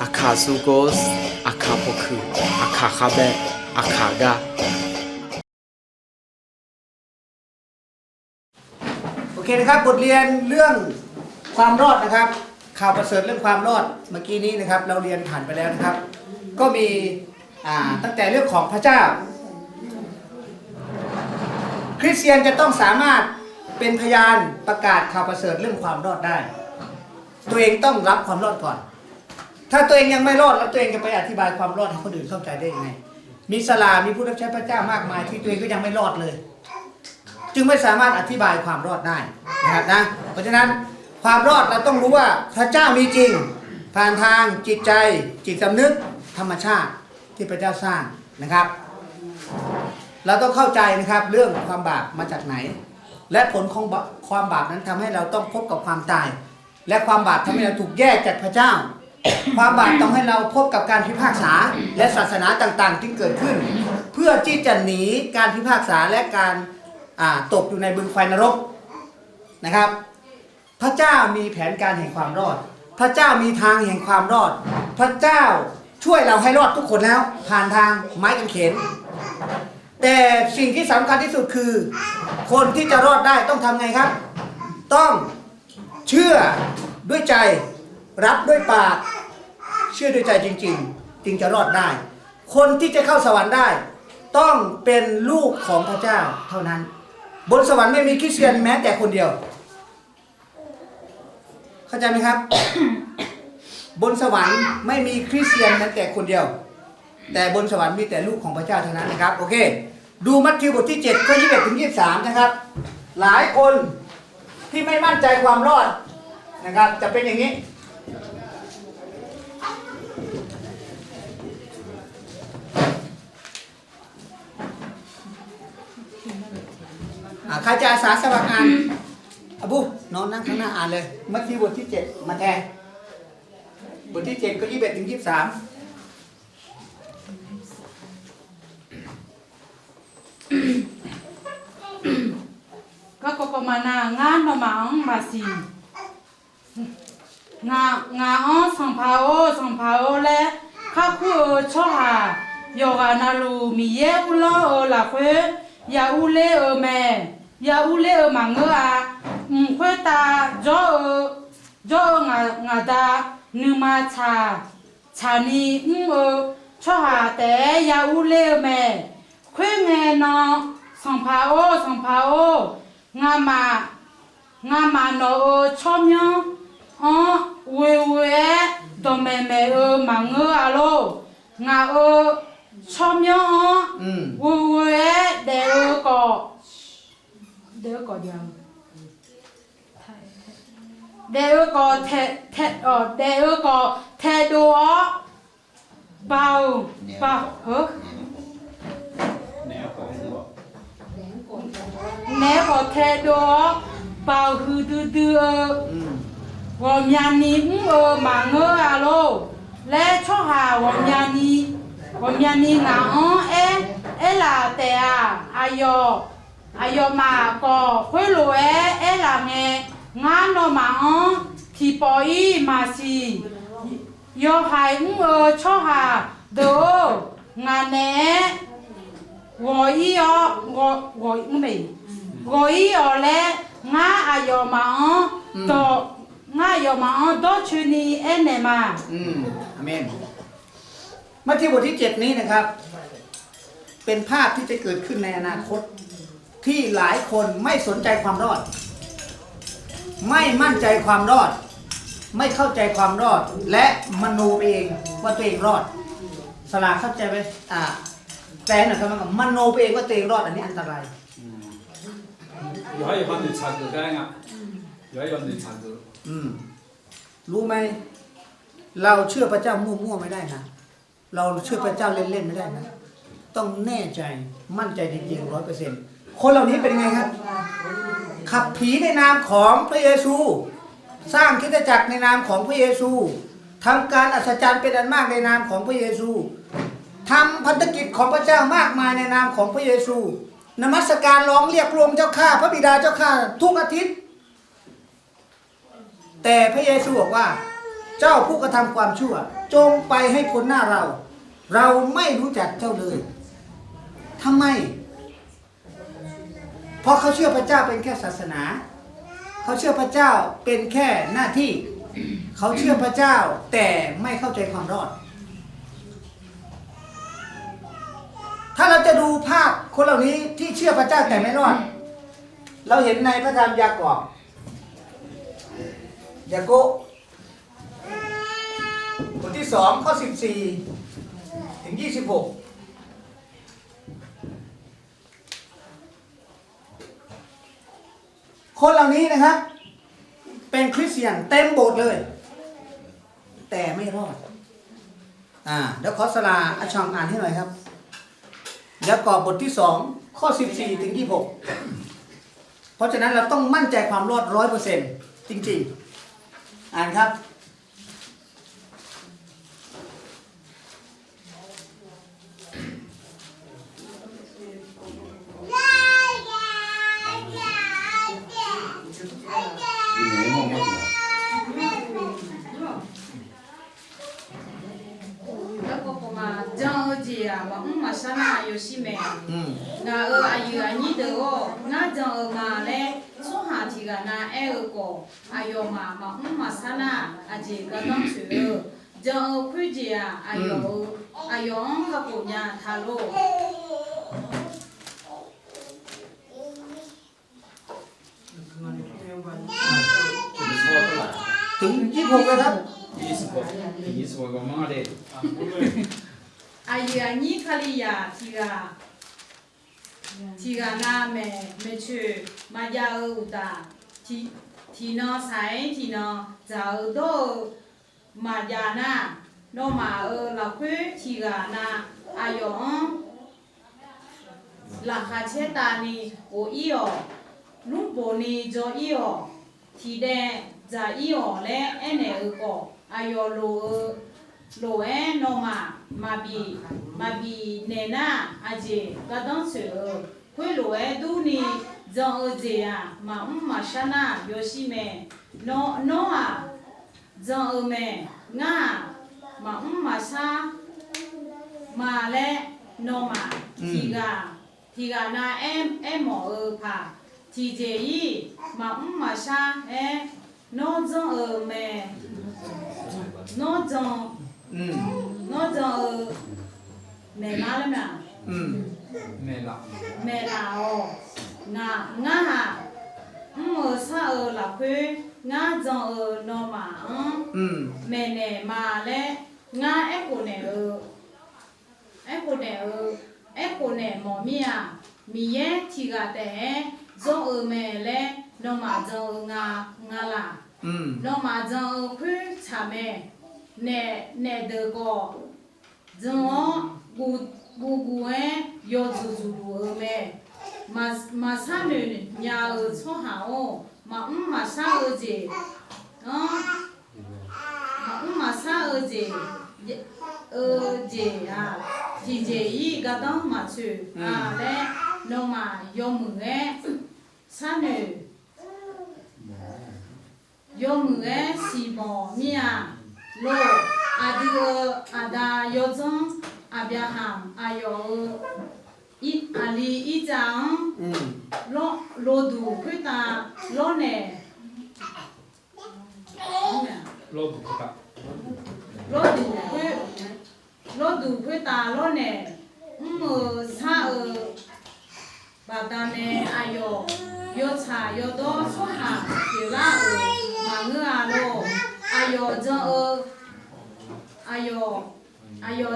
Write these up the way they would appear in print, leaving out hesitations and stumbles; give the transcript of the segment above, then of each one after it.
อาคาซูโกสอาคาโพคืออาคาคาเบะอาคากาโอเคนะครับบทเรียนเรื่องความรอดนะครับข่าวประเสริฐเรื่องความรอดเมื่อกี้นี้นะครับเราเรียนผ่านไปแล้วนะครับก็มีตั้งแต่เรื่องของพระเจ้าคริสเตียนจะต้องสามารถเป็นพยานประกาศข่าวประเสริฐเรื่องความรอดได้ตัวเองต้องรับความรอดก่อนถ้าตัวเองยังไม่รอดแล้วตัวเองจะไปอธิบายความรอดให้คนอื่นเข้าใจได้ยังไงมีศาลามีผู้รับใช้พระเจ้ามากมายที่ตัวเองก็ยังไม่รอดเลยจึงไม่สามารถอธิบายความรอดได้นะครับนะเพราะฉะนั้นความรอดเราต้องรู้ว่าพระเจ้ามีจริงผ่านทางจิตใจจิตสำนึกธรรมชาติที่พระเจ้าสร้างนะครับเราต้องเข้าใจนะครับเรื่องความบาปมาจากไหนและผลของความบาปนั้นทำให้เราต้องพบกับความตายและความบาปทำให้เราถูกแยกจากพระเจ้าความบาปต้องให้เราพบกับการพิพากษาและศาสนาต่างๆที่เกิดขึ้นเพื่อที่จะหนีการพิพากษาและการตกอยู่ในบึงไฟนรกนะครับพระเจ้ามีแผนการแห่งความรอดพระเจ้ามีทางแห่งความรอดพระเจ้าช่วยเราให้รอดทุกคนแล้วผ่านทางไม้กางเขนแต่สิ่งที่สำคัญที่สุดคือคนที่จะรอดได้ต้องทำไงครับต้องเชื่อด้วยใจรับด้วยปากเชื่อด้วยใจจริงๆจึงจะรอดได้คนที่จะเข้าสวรรค์ได้ต้องเป็นลูกของพระเจ้าเท่านั้นบนสวรรค์ไม่มีคริสเตียนแม้แต่คนเดียวเข้าใจไหมครับ บนสวรรค์ไม่มีคริสเตียนแม้แต่คนเดียวแต่บนสวรรค์มีแต่ลูกของพระเจ้าเท่านั้นนะครับโอเคดูมัทธิวบทที่7ข้อ21ถึง23นะครับหลายคนที่ไม่มั่นใจความรอดนะครับจะเป็นอย่างนี้ใครจะอาสาสมัครอ่านอบูนอนนั่งข้างหน้าอ่านเลยมัทธิวบทที่7มาแทนบทที่7ก็21ถึง23ก็ประมาณงานประมาณมาสิงาอ๋อสังพาโอและข้าคู่ชอหาโยกานาลูมีเยอุลอละเวยาอุเลแม่ยาอุเลมังเงอาเควตาจองาดานึมาชานีชอหาแต่ยาอุเลแม่เควเงนอสังพาโองามาโนชอมยองเวดอมแม่มังเงอาโลงาชอมยองเวเดก็เดียวเดก็เดก็เทดัวเบาแม่ก็เทดัวเบาฮือดื้อวอมยานีมังเงอาโลและชอหาวอมยานีงาเอลาเตอาอายมาก็คุยรู้เอลาเงงานโนมาที่ปอยมาสิโยหายชอหาเดงานเนวอยไม่วอยและงาอายมาต่องายมาดชุนีเอเนมาอาเมนมัทธิวบทที่7นี้นะครับเป็นภาพที่จะเกิดขึ้นในอนาคตที่หลายคนไม่สนใจความรอดไม่มั่นใจความรอดไม่เข้าใจความรอดและมโนเองว่าตัวเองรอดสลาเข้าใจไหมแต่หน่อยครับมโนเองว่าตัวเองรอดอันนี้อันตราย有一班你查到嘅啊，有一班你查到。รู้ไหมเราเชื่อพระเจ้ามั่วๆไม่ได้นะเราเชื่อพระเจ้าเล่นๆไม่ได้นะต้องแน่ใจมั่นใจจริงๆ100%คนเหล่านี้เป็นไงครับขับผีในนามของพระเยซูสร้างคริสตจักรในนามของพระเยซูทำการอัศจรรย์เป็นอันมากในนามของพระเยซูทำพันธกิจของพระเจ้ามากมายในนามของพระเยซูนมัสการร้องเรียกพระองค์เจ้าข้าพระบิดาเจ้าข้าทุกอาทิตย์แต่พระเยซูบอกว่า เจ้าผู้กระทำความชั่ว จงไปให้พ้นหน้าเรา เราไม่รู้จักเจ้าเลยทำไม เพราะเขาเชื่อพระเจ้าเป็นแค่ศาสนา เขาเชื่อพระเจ้าเป็นแค่หน้าที่ เขาเชื่อพระเจ้าแต่ไม่เข้าใจความรอด ถ้าเราจะดูภาพคนเหล่านี้ที่เชื่อพระเจ้าแต่ไม่รอด เราเห็นในพระธรรมยากอบบทที่2ข้อ14ถึง26คนเหล่านี้นะครับ เป็นคริสเตียนเต็มโบสถ์เลย แต่ไม่รอดเดี๋ยวขอสลาอาชองอ่านให้หน่อยครับยากอบบทที่2ข้อ14ถึง26เพราะฉะนั้นเราต้องมั่นใจความรอด 100% จริงๆอ่านครับ嘛，嘛啥那有西没？那阿姨阿你的哦，那张嘛嘞，从下提个那个，阿哟嘛嘛啥那阿姐个当初，张亏姐啊，阿哟个姑娘她喽。ถึง26เลยครับ26个嘛的。阿姨阿你卡里呀，提个那没去，嘛家有的，提那菜提那早都嘛家那，那嘛老亏提个那阿勇，拉卡切达尼我伊哦，路波尼做伊哦，提的在伊哦嘞，安尼个阿勇路诶，那嘛比奶奶阿姐个当时会路诶都你张儿子呀，嘛啥那有些没，那啊张儿妹俺嘛啥嘛嘞，那嘛提个那么怕，提这伊嘛啥诶，那张儿妹那张。nó giờ mẹ má lắm nè mẹ là ngã hà mờ sa là quê ngã giờ nó mà mẹ nè mà lẽ ngã ép cô nè mỏ mi ye thì gà té giờ mẹ lẽ nó mà giờ ngã là nó mà giờ quê cha mẹ nè đờ co giờ gu yo zu mẹ mà sao nữa nhà ở chỗ hảo mà sao ở gì mà sao ở gì thì gì ý cái đó mà chứ đấy nó mà yo mừng sao nữa yo mừng xì bò mía lo ada yozong Abraham ayo ali ijang lo du kita lo ne lo du kita lo ne sa badane ayo yo cha yo do so ha kila ma ngua lo ayo jo ayo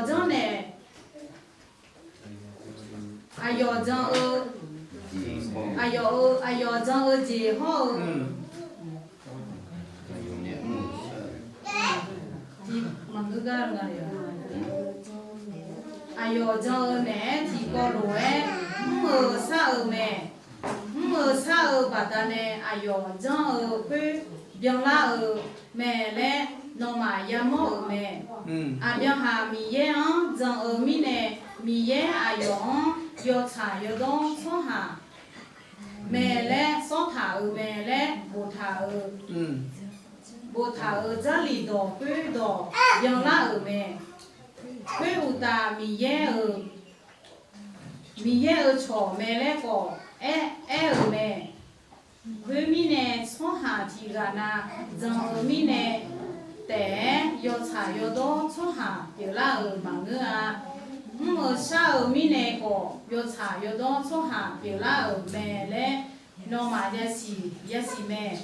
jo ne ayo jo ji ho thì mà cứ ga là ayo jo ne thì có rồi mơ sa ở bà ta ne ayo jo quê biang la mẹ lẽ nó mà ya mò mẹ biang hà mi ye jo mi ne mi ye ayo yo cha yo don so ha mẹ lẽ so thả mẹ lẽ bồ thả bồ thả ở gia lì đỏ quê đỏ yang la ở mẹ quê u ta mi ye ở chó mẹ lẽ cỏ ở mẹ quê mi nè số hà thì gà na dòng ở mi nè té yo chả yo đo số hà biểu la ở bằng ngư à ở xa ở mi nè cỏ yo chả yo đo số hà biểu la ở mẹ lẽ nó mà ya xì mẹ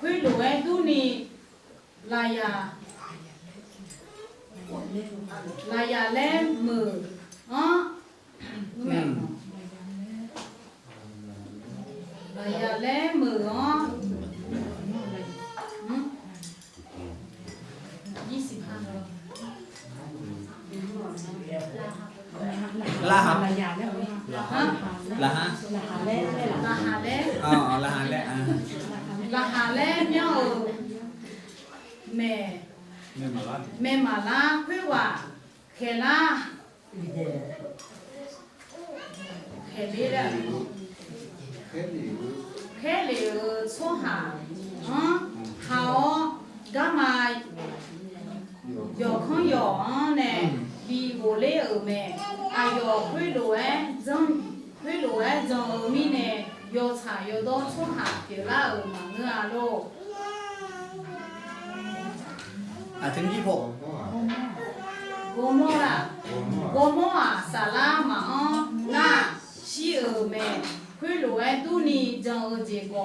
quê lúa tu ni là ya lên mờ là ya lên mờ 25แล้ว ลาหับ ฮะ ลาฮะ là hà lẽ อ๋อลาฮะแหละ là hà lẽ nhớ mẹ mẹ mà la quê hòa khề la khề đi đó khề đi số hà hào gà mai giờ không giờ nè vì bố lê ở mẹ giờ quê lúa quê lúa giờ mi nè giờ xả giờ đó số hà kiểu là ở mà nữa alo ถึง 26 gồm xả la mà na xí ở mẹ quê lúa tu ni giờ ở chế gò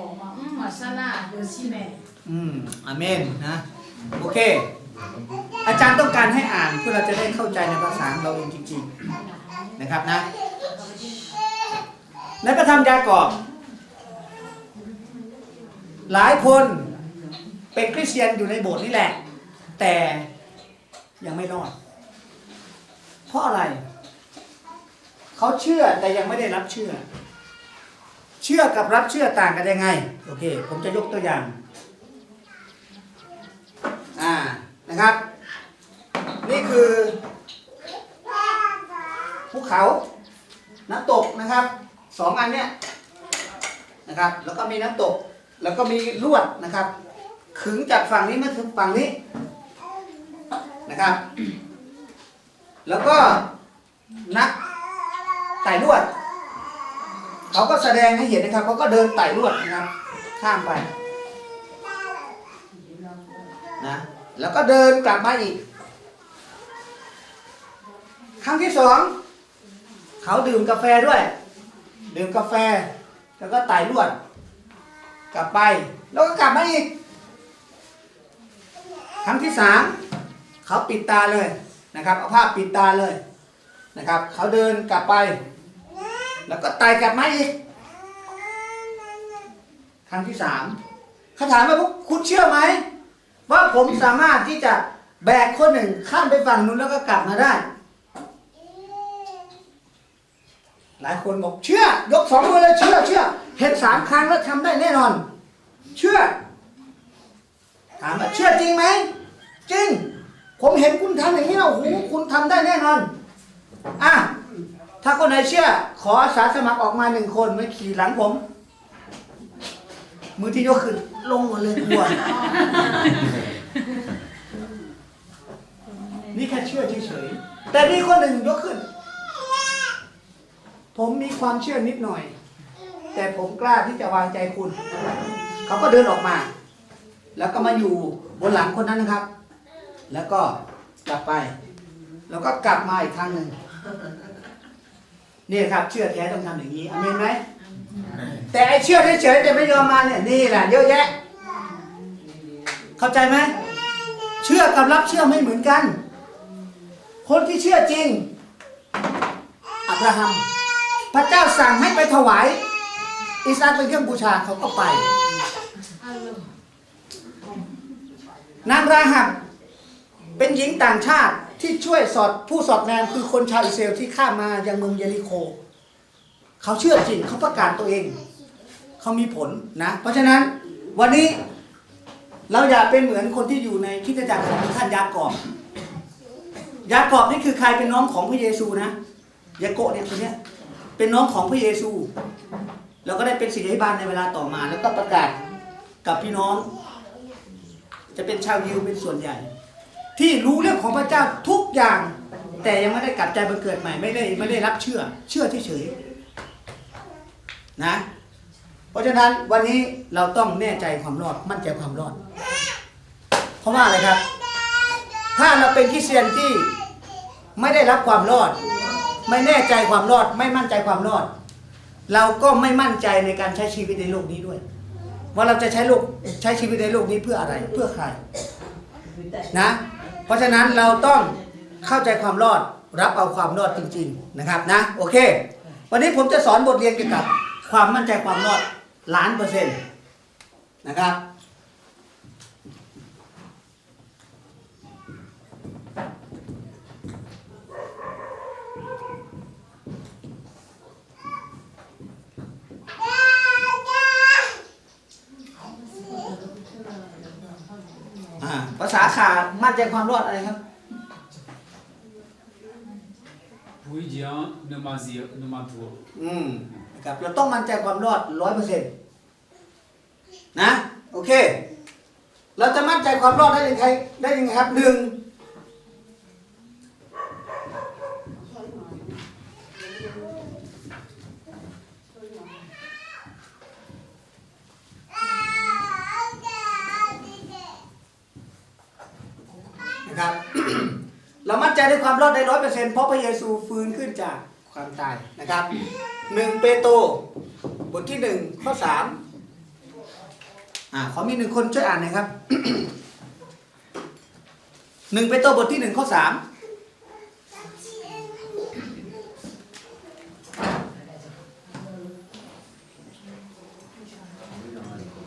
mà xả la giờ xí mẹ อาเมนนะโอเค อาจารย์ต้องการให้อ่านเพื่อเราจะได้เข้าใจในภาษาของเราเองจริงๆนะครับนะในพระธรรมยากอบหลายคนเป็นคริสเตียนอยู่ในโบสถ์นี่แหละแต่ยังไม่รอดเพราะอะไรเขาเชื่อแต่ยังไม่ได้รับเชื่อกับรับเชื่อต่างกันยังไงโอเคผมจะยกตัวอย่างนะครับนี่คือภูเขาน้ำตกนะครับสองอันเนี้ยนะครับแล้วก็มีน้ำตกแล้วก็มีลวดนะครับขึงจากฝั่งนี้มาถึงฝั่งนี้นะครับแล้วก็นักไต่ลวดเขาก็แสดงให้เห็นนะครับเขาก็เดินไต่ลวดนะครับข้ามไปนะแล้วก็เดินกลับมาอีกครั้งที่สองเขาดื่มกาแฟด้วยดื่มกาแฟแล้วก็ไต่ลวดกลับไปแล้วก็กลับมาอีกครั้งที่สามเขาปิดตาเลยนะครับเอาผ้าปิดตาเลยนะครับเขาเดินกลับไปแล้วก็ไต่กลับมาอีกครั้งที่สามเขาถามว่าพวกคุณเชื่อไหมว่าผมสามารถที่จะแบกคนหนึ่งข้ามไปฝั่งนู้นแล้วก็กลับมาได้หลายคนบอกเชื่อยกสองมือเลยเชื่อเห็น3 ครั้งแล้วทำได้แน่นอนเชื่อถามว่าเชื่อจริงไหมจริงผมเห็นคุณทำอย่างนี้แล้วโอ้โหคุณทำได้แน่นอนถ้าคนไหนเชื่อขออาสาสมัครออกมา1 คนมาขี่หลังผมมือที่ยกขึ้นลงหมดเลยกลัวนี่แค่เชื่อเฉยๆแต่มีคนหนึ่งยกขึ้นผมมีความเชื่อนิดหน่อยแต่ผมกล้าที่จะวางใจคุณเขาก็เดินออกมาแล้วก็มาอยู่บนหลังคนนั้นนะครับแล้วก็กลับไปแล้วก็กลับมาอีกครั้งหนึ่งนี่ครับเชื่อแท้ต้องทำอย่างนี้อาเมนไหมแต่ไอ้เชื่อเฉยๆแต่ไม่ยอมมาเนี่ยนี่แหละเยอะแยะเข้าใจไหมเชื่อกับรับเชื่อไม่เหมือนกันคนที่เชื่อจริงอับราฮัมพระเจ้าสั่งให้ไปถวายอิสอัคเป็นเครื่องบูชาเขาก็ไปนางราหับเป็นหญิงต่างชาติที่ช่วยผู้สอดแนมคือคนชาวอิสราเอลที่ข้ามมายังเมืองเยริโคเขาเชื่อจริงเขาประกาศตัวเองเขามีผลนะเพราะฉะนั้นวันนี้เราอย่าเป็นเหมือนคนที่อยู่ในคริสตจักรของท่านยากอบนี่คือใครเป็นน้องของพระเยซูนะยาโกะเนี่ยคนนี้เป็นน้องของพระเยซูแล้วก็ได้เป็นศิษยาภิบาลในเวลาต่อมาแล้วก็ประกาศกับพี่น้อง จะเป็นชาวยิวเป็นส่วนใหญ่ ที่รู้เรื่องของพระเจ้าทุกอย่าง แต่ยังไม่ได้กลับใจมาเกิดใหม่ไม่ได้รับเชื่อเฉยๆนะเพราะฉะนั้นวันนี้เราต้องแน่ใจความรอดมั่นใจความรอดเพราะว่าอะไรครับถ้าเราเป็นคริสเตียนที่ไม่ได้รับความรอดไม่แน่ใจความรอดไม่มั่นใจความรอดเราก็ไม่มั่นใจในการใช้ชีวิตในโลกนี้ด้วยว่าเราจะใช้ชีวิตในโลกนี้เพื่ออะไรเพื่อใครนะเพราะฉะนั้นเราต้องเข้าใจความรอดรับเอาความรอดจริงๆนะครับนะโอเควันนี้ผมจะสอนบทเรียนเกี่ยวกับความมั่นใจความรอด1,000,000%นะครับภาษาขาดมั่นใจความรอดอะไรครับ不会讲那么些那么多。นะครับเราต้องมั่นใจความรอด 100%นะโอเคเราจะมั่นใจความรอดได้ยังไงครับ1นะครับ เรามั่นใจในความรอดได้ 100% เพราะพระเยซูฟื้นขึ้นจากความตายนะครับ1 เปโตรบทที่1ข้อ3ขอมี1คนช่วยอ่านหน่อยครับ1 เปโตรบทที่1ข้อ3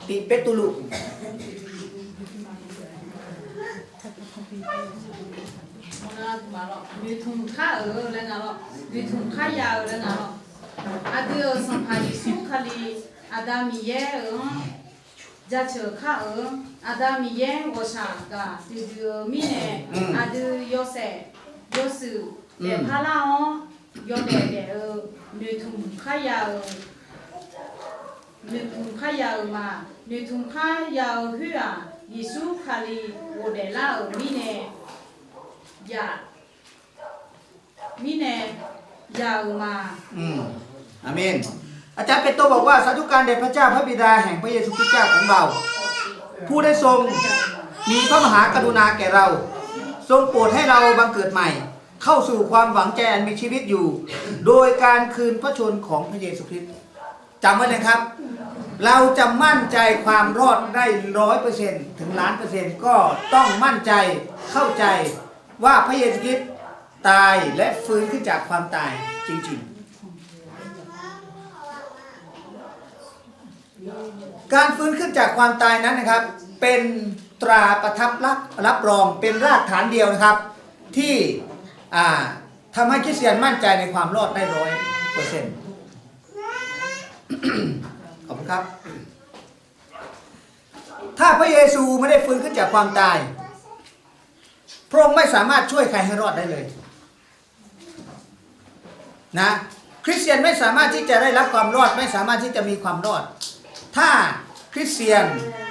ติเปตุลุ女童卡尔来拿了，女童卡亚尔来拿了，阿弟尔上帕里苏卡里，阿达米耶尔，加车卡尔，阿达米耶我啥个，就是米呢，阿弟有谁，有时，的帕拉哦，有的女童卡亚尔，女童卡亚尔嘛，女童卡亚尔去啊，耶稣卡里我的拉尔米呢。อย่ามิเนยาวมาอาเมนอาจารย์เปโตรบอกว่าสาธุการแด่พระเจ้าพระบิดาแห่งพระเยซูคริสต์เจ้าของเราผู้ได้ทรงมีพระมหากรุณาแก่เราทรงโปรดให้เราบังเกิดใหม่เข้าสู่ความหวังใจอันมีชีวิตอยู่โดยการคืนพระชนของพระเยซูคริสต์จำไว้เลยครับเราจะมั่นใจความรอดได้ 100% ถึง1,000,000%ก็ต้องมั่นใจเข้าใจว่าพระเยซูคริสต์ตายและฟื้นขึ้นจากความตายจริงๆการฟื้นขึ้นจากความตายนั้นนะครับเป็นตราประทับรับรองเป็นรากฐานเดียวนะครับที่ทำให้คริสเตียนมั่นใจในความรอดได้ 100%ขอบคุณครับถ้าพระเยซูไม่ได้ฟื้นขึ้นจากความตายพระองค์ไม่สามารถช่วยใครให้รอดได้เลยนะคริสเตียนไม่สามารถที่จะได้รับความรอดไม่สามารถที่จะมีความรอดถ้าคริสเตียน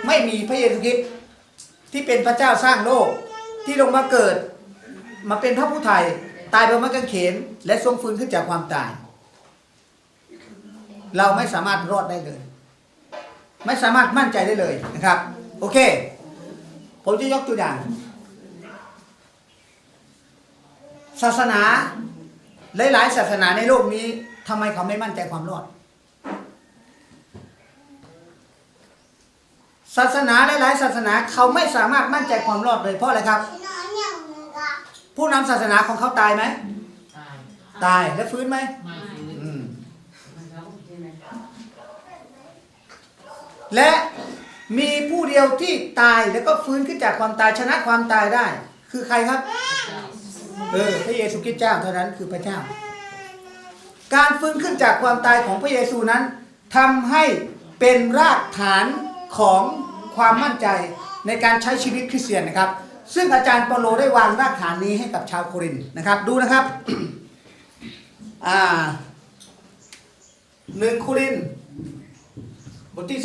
ไม่มีพระเยซูคริสต์ที่เป็นพระเจ้าสร้างโลกที่ลงมาเกิดมาเป็นพระผู้ไถ่ตายบนไม้กางเขนและทรงฟื้นขึ้นจากความตายเราไม่สามารถรอดได้เลยไม่สามารถมั่นใจได้เลยนะครับโอเคผมจะยกตัวอย่างศาสนาหลายๆศาสนาในโลกนี้ทำไมเขาไม่มั่นใจความรอดศาสนาหลายๆศาสนาเขาไม่สามารถมั่นใจความรอดเลยเพราะอะไรครับผู้นำศาสนาของเขาตายไหมตายแล้วฟื้นไหมและมีผู้เดียวที่ตายแล้วก็ฟื้นขึ้นจากความตายชนะความตายได้คือใครครับพระเยซูคริสต์เจ้าเท่านั้นคือพระเจ้าการฟื้นขึ้นจากความตายของพระเยซูนั้นทำให้เป็นรากฐานของความมั่นใจในการใช้ชีวิตคริสเตียนนะครับซึ่งอาจารย์เปาโลได้วางรากฐานนี้ให้กับชาวโครินธ์นะครับดูนะครับ1 โครินธ์บทที่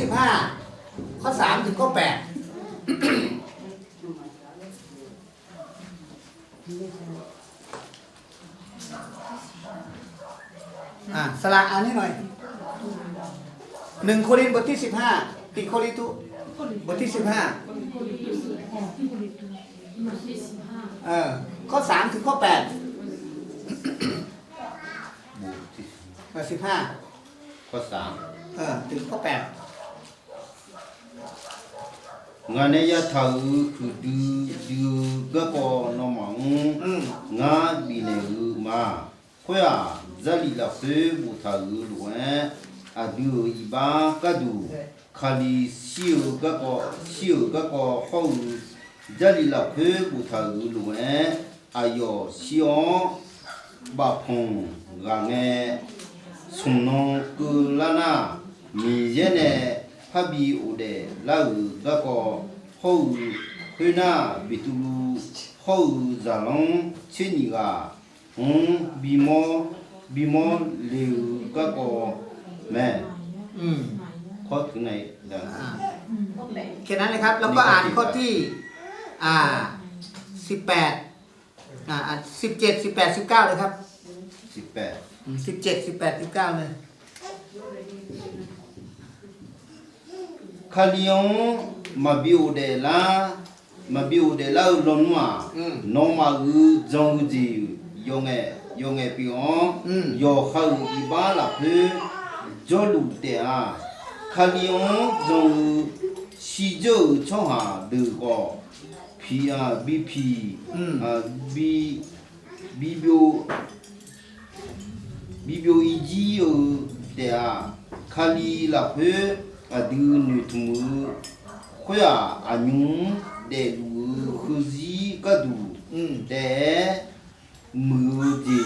15ข้อ3ถึงข้อ8 สละอ่านให้หน่อย1 โครินธ์บทที่ 15 ติโคริตุบทที่ 15ข้อ 3 ถึงข้อ 8 15 ข้อสาม ถึงข้อ 8 งานเนี่ยถ้าคือดูก็พอนอมังงาบินเอมาขวาจะลีลาเฟบุตรล้วนอาดูอีบ้าก็ดูขาลีชิวก็ห้องจะลีลาเฟบุตรล้วนอายอชิออบาพงกางเงสุนงกุลานามีเจเนฮับบีอุเดลาอุกะกอฮูฮุนาบิตุลูฮูซาลงชินิกาบีโมเลวกะกอแม่ข้อถึงไหนดัง แค่นั้นเลยครับ แล้วก็อ่านข้อที่18 17 18 19เลยครับ 18 17 18 19เลย คาลิยงมาบิวเดลาลอนมาน้องมาอูจงจียงเอปิออนยอข้าวอีบาลาเพจอลูเตอาคาลิยงจงชีโจช่องหาดูก็พีบีพีบีบิวอีจีเตอาคาลีลาเพอดูนุทุมขวาอันยุงเดลูคุซีกะดูเดมือดี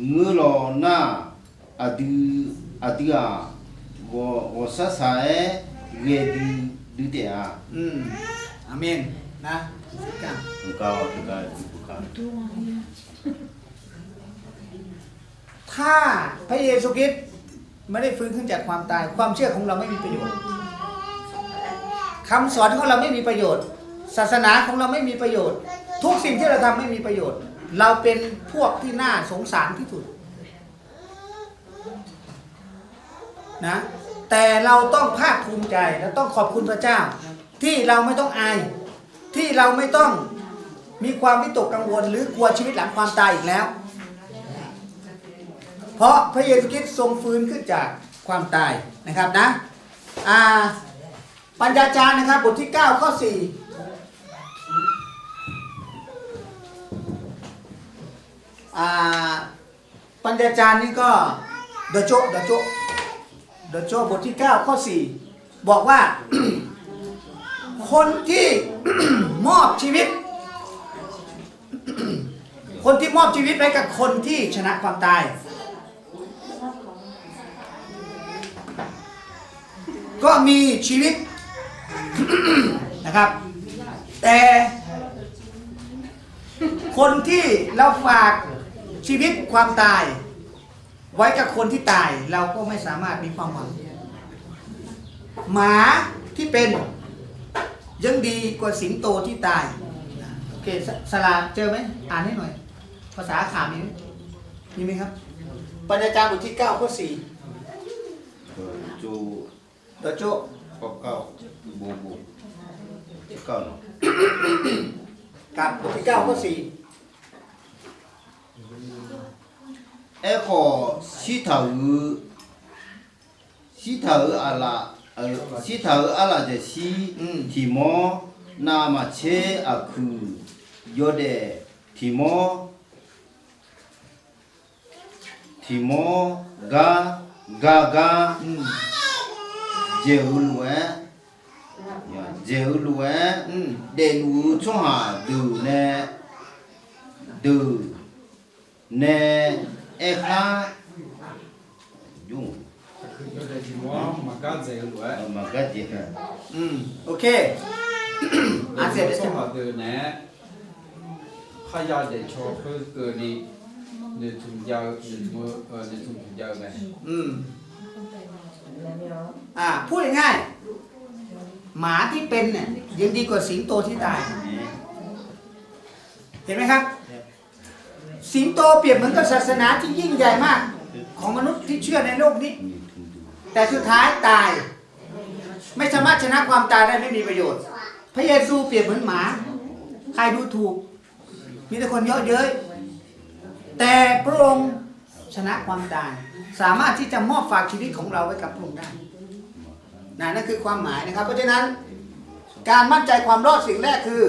เงือลอนาอดูวอซาซาเอเรดูเตอาอาเมนนะก็ตุกาถ้าพระเยซูคริสต์ไม่ได้ฟื้นขึ้นจากความตายความเชื่อของเราไม่มีประโยชน์คำสอนของเราไม่มีประโยชน์ศาสนาของเราไม่มีประโยชน์ทุกสิ่งที่เราทำไม่มีประโยชน์เราเป็นพวกที่น่าสงสารที่สุดนะแต่เราต้องภาคภูมิใจและต้องขอบคุณพระเจ้าที่เราไม่ต้องอายที่เราไม่ต้องมีความวิตกกังวลหรือกลัวชีวิตหลังความตายอีกแล้วเพราะพระเยซูคริสต์ทรงฟื้นขึ้นจากความตายนะครับนะปัญญาจารย์นะครับบทที่9ข้อ4ปัญญาจารย์นี่ก็เดโจบทที่9ข้อ4บอกว่า คนที่ มอบชีวิต คนที่มอบชีวิตไว้กับคนที่ชนะความตายก็มีชีวิต นะครับแต่คนที่เราฝากชีวิตความตายไว้กับคนที่ตายเราก็ไม่สามารถมีความหวังหมาที่เป็นยังดีกว่าสิงโตที่ตายโอเคสลาเจอไหมอ่านให้หน่อยภาษาขามีไหมครับปัญญาจารย์บทที่9ข้อ4เดโจข้อ9บู9เนาะกับบทที่9ข้อ4ก็สิทาวอาลาจะสิทิโมนามาเชอะคือโยเดทิโมกาเจอุลเวเดลูช่องหาดูเนเอคายุ่งมากัดเจลวยโอเคเสร็จแล้วใช่ไหมเดินแน่ขยะเด็กชอบเกิดนี่ในถุงยาวในถุงยาวไงพูดง่ายๆหมาที่เป็นเนี่ยยังดีกว่าสิงโตที่ตายเห็นไหมครับ สิงโตเปรียบเหมือนกับศาสนาที่ยิ่งใหญ่มาก ของมนุษย์ที่เชื่อในโลกนี้ แต่สุดท้ายตาย ไม่สามารถชนะความตายได้ไม่มีประโยชน์ พระเยซูเปรียบเหมือนหมา ใครดูถูก มีแต่คนเยอะเย้ยแต่พระองค์ชนะความตาย สามารถที่จะมอบฝากชีวิตของเราไว้กับพระองค์ได้นั่นคือความหมายนะครับ เพราะฉะนั้นการมั่นใจความรอดสิ่งแรกคือ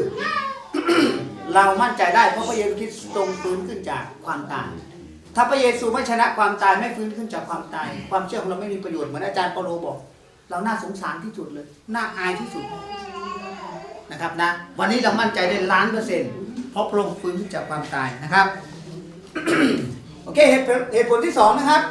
เรามั่นใจได้เพราะพระเยซูคริสต์ทรงฟื้นขึ้นจากความตาย ถ้าพระเยซูไม่ชนะความตายไม่ฟื้นขึ้นจากความตาย ความเชื่อของเราไม่มีประโยชน์เหมือนอาจารย์เปาโลบอก เราน่าสงสารที่สุดเลยน่าอายที่สุดนะครับนะวันนี้เรามั่นใจได้1,000,000%เพราะพระองค์ฟื้นขึ้นจากความตายนะครับ โอเคเหตุผลที่2นะครับ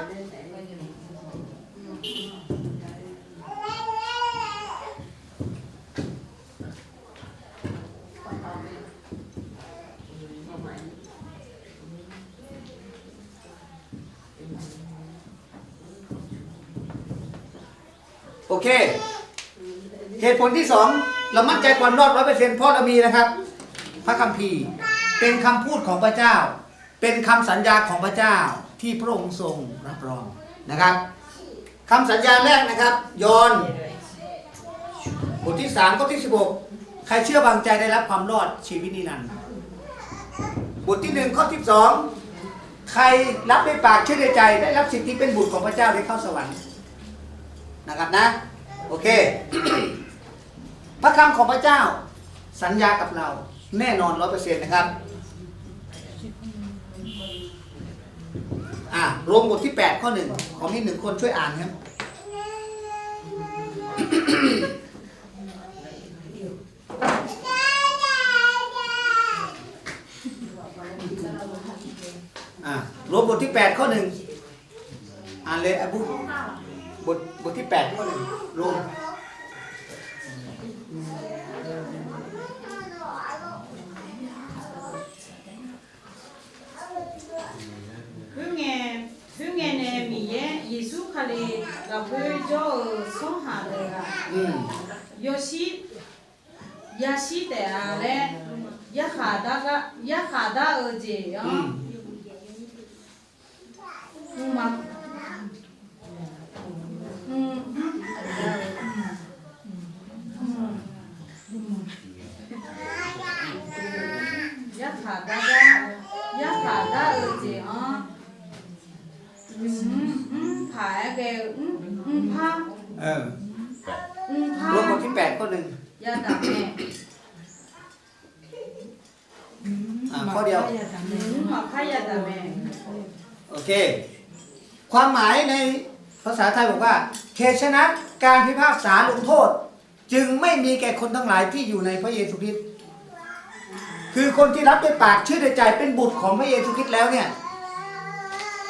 โอเคเหตุผลที่2เรามั่นใจความรอด100%เพราะเรามีนะครับพระคัมภีร์เป็นคำพูดของพระเจ้าเป็นคำสัญญาของพระเจ้าที่พระองค์ทรงรับรองนะครับคำสัญญาแรกนะครับยอห์นบทที่3ข้อที่16ใครเชื่อบางใจได้รับความรอดชีวิตนิรันดร์บทที่1ข้อที่2ใครรับด้วยปากเชื่อในใจได้รับสิทธิเป็นบุตรของพระเจ้าได้เข้าสวรรค์นะครับนะโอเค พระคำของพระเจ้าสัญญากับเราแน่นอน 100% นะครับโรมบทที่8ข้อ1ขอให้1คนช่วยอ่านครับโรมบทที่8ข้อ1อ่านเลยอาบุบทที่8ข้อ1โรมThứ nghe nè mì ye Giêsu khali gặp hơi cho số hà đời à Yoshi để à lẽ Yakhada ở gì á mà Yakhada ở gì á phải về pha โรมบทที่8ข้อ1 gia tập nè ข้อเดียว mà khai gia tập nè โอเคความหมายในภาษาไทยบอกว่าเขตชนะการพิพากษาลงโทษจึงไม่มีแก่คนทั้งหลายที่อยู่ในพระเยซูคริสต์คือคนที่รับด้วยปากเชื่อด้วยใจเป็นบุตรของพระเยซูคริสต์แล้วเนี่ย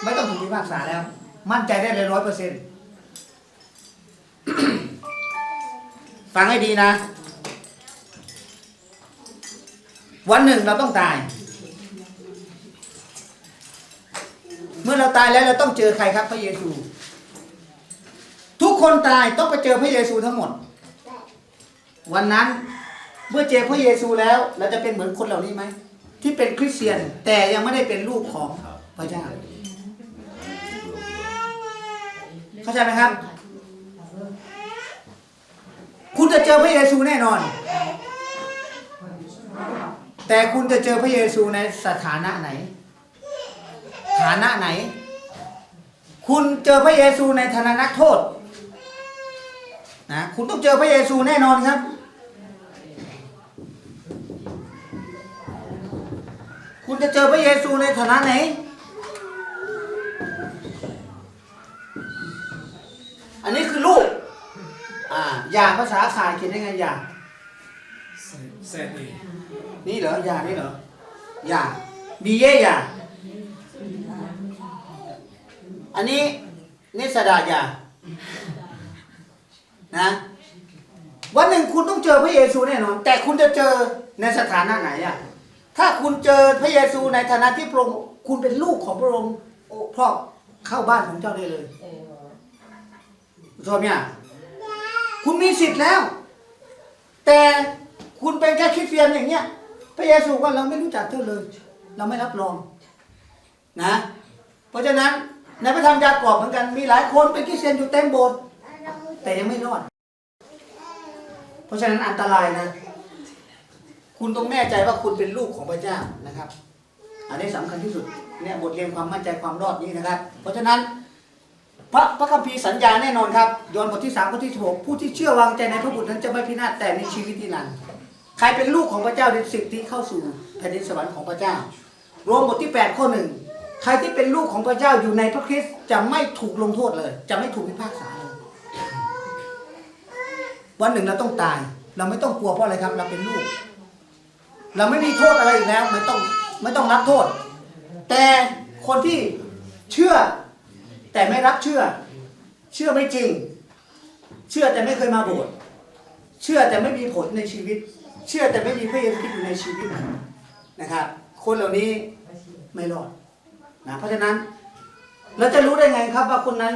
ไม่ต้องถูกพิพากษาแล้วมั่นใจได้เลย100% ฟังให้ดีนะวันหนึ่งเราต้องตายเมื่อเราตายแล้วเราต้องเจอใครครับพระเยซูทุกคนตายต้องไปเจอพระเยซูทั้งหมดวันนั้นเมื่อเจอพระเยซูแล้วเราจะเป็นเหมือนคนเหล่านี้ไหมที่เป็นคริสเตียนแต่ยังไม่ได้เป็นลูกของพระเจ้าเข้าใจไหมครับคุณจะเจอพระเยซูแน่นอนแต่คุณจะเจอพระเยซูในสถานะไหนฐานะไหนคุณเจอพระเยซูในฐานะนักโทษนะคุณต้องเจอพระเยซูแน่นอนครับคุณจะเจอพระเยซูในฐานะไหนอันนี้คือลูกอย่าภาษาขายเขียนยังไงอย่าเซตนี่เหรออย่านี่เหรออย่าบีเย่อย่าอันนี้นิสดาอย่านะวันหนึ่งคุณต้องเจอพระเยซูแน่นอนแต่คุณจะเจอในสถานะไหนอ่ะถ้าคุณเจอพระเยซูในฐานะที่พระองค์คุณเป็นลูกของพระองค์พ่อเข้าบ้านของเจ้าได้เลยชอบเนี่ยคุณมีสิทธิ์แล้วแต่คุณเป็นแค่คริสเตียนอย่างเงี้ยพระเยซูว่าเราไม่รู้จักเจ้าเลยเราไม่รับรอง นะเพราะฉะนั้นในพระธรรมยากอบเหมือนกันมีหลายคนเป็นคริสเตียนอยู่เต็มโบสถ์แต่ยังไม่รอดเพราะฉะนั้นอันตรายนะคุณต้องแน่ใจว่าคุณเป็นลูกของพระเจ้านะครับอันนี้สำคัญที่สุดเนี่ยบทเรียนความมั่นใจความรอดนี้นะครับเพราะฉะนั้นพระคัมภีร์สัญญาแน่นอนครับยอห์นบทที่3ข้อที่16ผู้ที่เชื่อวางใจในพระบุตรนั้นจะไม่พินาศแต่มีชีวิตนิรันดร์ใครเป็นลูกของพระเจ้าได้สิทธิเข้าสู่แผ่นดินสวรรค์ของพระเจ้าโรมบทที่8ข้อ1ใครที่เป็นลูกของพระเจ้าอยู่ในพระคริสต์จะไม่ถูกลงโทษเลยจะไม่ถูกพิพากษาเลยวันหนึ่งเราต้องตายเราไม่ต้องกลัวเพราะอะไรครับเราเป็นลูกเราไม่มีโทษอะไรอีกแล้วไม่ต้องรับโทษแต่คนที่เชื่อแต่ไม่รับเชื่อไม่จริงเชื่อแต่ไม่เคยมาโบสถ์เชื่อแต่ไม่มีผลในชีวิตเชื่อแต่ไม่มีพระเยซูคริสต์อยู่ในชีวิตนะครับคนเหล่านี้ไม่รอดนะเพราะฉะนั้นเราจะรู้ได้ไงครับว่าคนนั้น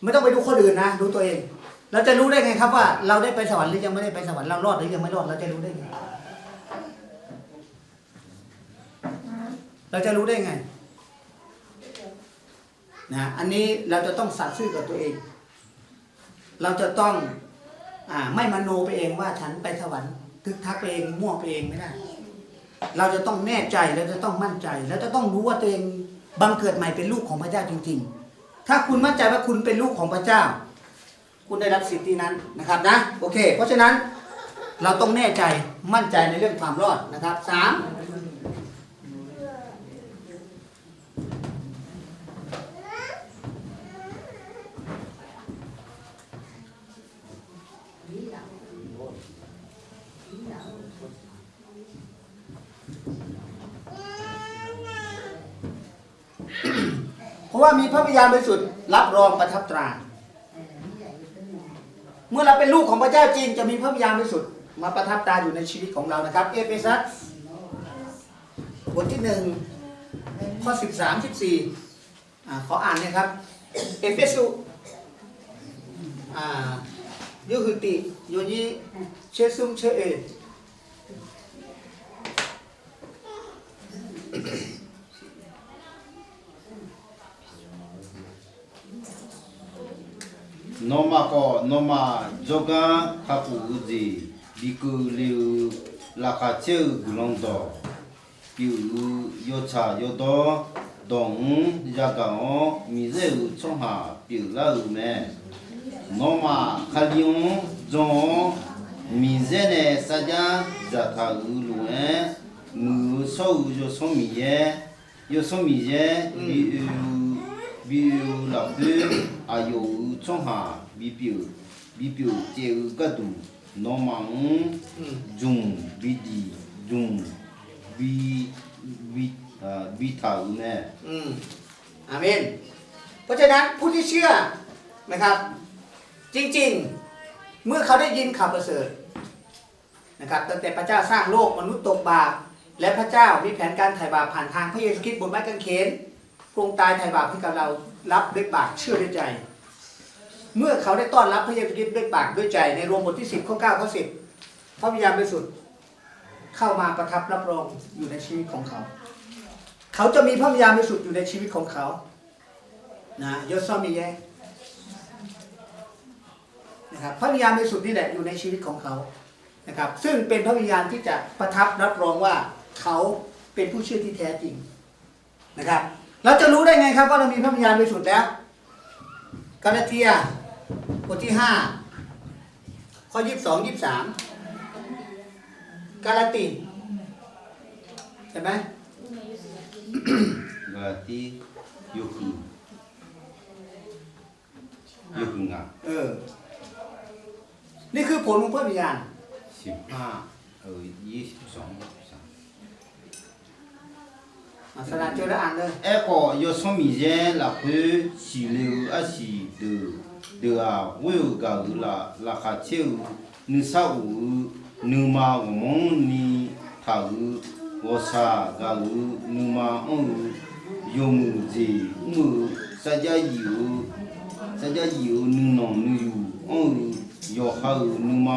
ไม่ต้องไปดูคนอื่นนะดูตัวเองเราจะรู้ได้ไงครับว่าเราได้ไปสวรรค์หรือยังไม่ได้ไปสวรรค์เรารอดหรือยังไม่รอดเราจะรู้ได้ไงเราจะรู้ได้ไงนะอันนี้เราจะต้องสัตย์ซื่อกับตัวเองเราจะต้องไม่มโนไปเองว่าฉันไปสวรรค์ทึกทักไปเองมั่วไปเองไม่ได้เราจะต้องแน่ใจเราจะต้องมั่นใจแล้วจะต้องรู้ว่าตัวเองบังเกิดใหม่เป็นลูกของพระเจ้าจริงๆถ้าคุณมั่นใจว่าคุณเป็นลูกของพระเจ้าคุณได้รับสิทธินั้นนะครับนะโอเคเพราะฉะนั้นเราต้องแน่ใจมั่นใจในเรื่องความรอดนะครับ3เพราะว่ามีพระวิญญาณบริสุทธิ์รับรองประทับตราเมื่อเราเป็นลูกของพระเจ้าจริงจะมีพระวิญญาณบริสุทธิ์มาประทับตราอยู่ในชีวิตของเรานะครับเอเฟซัสบทที่1ข้อ13-14ขออ่านนะครับเอเฟซุยูฮึติโยนีเชซุมเชเอNoma joga hapu uji biku liu lakacheu gulondo piu yocha yodo dong jagao mizeu chongha piu lau me Noma khalion zon mizene saja jata ulue mu sou yo somiye biu la pu ayo chongha bipiu jeu gadu nomang jung bidi jung bi ta une อาเมนเพราะฉะนั้นผู้ที่เชื่อนะครับจริงๆเมื่อเขาได้ยินข่าวประเสริฐนะครับตั้งแต่พระเจ้าสร้างโลกมนุษย์ตกบาปและพระเจ้ามีแผนการไถ่บาปผ่านทางพระเยซูคริสต์บนไม้กางเขนพระองค์ตายไถ่บาปให้กับเรารับด้วยปากเชื่อด้วยใจเมื่อเขาได้ต้อนรับพระเยซูคริสต์ด้วยปากด้วยใจในโรมบทที่10ข้อ9ข้อ10พระวิญญาณบริสุทธิ์เข้ามาประทับรับรองอยู่ในชีวิตของเขาเขาจะมีพระวิญญาณบริสุทธิ์อยู่ในชีวิตของเขานะยศมีแยนะครับพระวิญญาณบริสุทธิ์นี่แหละอยู่ในชีวิตของเขานะครับซึ่งเป็นพระวิญญาณที่จะประทับรับรองว่าเขาเป็นผู้เชื่อที่แท้จริงนะครับเราจะรู้ได้ไงครับว่าเรามีพระวิญญาณบริสุทธิ์แล้วกาลาเทียบทที่5ข้อ22-23กาลาติใช่ไหม Berarti yoku nga นี่คือผลของพระวิญญาณ 15 สระเจอแล้วอ่านเลย Eko yo somiye la pu si liu asi de a weu ga la kha cheu nu sa u nu ma wong ni tha u wo sa ga u nu ma on yo mu ji mu sa ja yu nu no nu yu on yo ha nu ma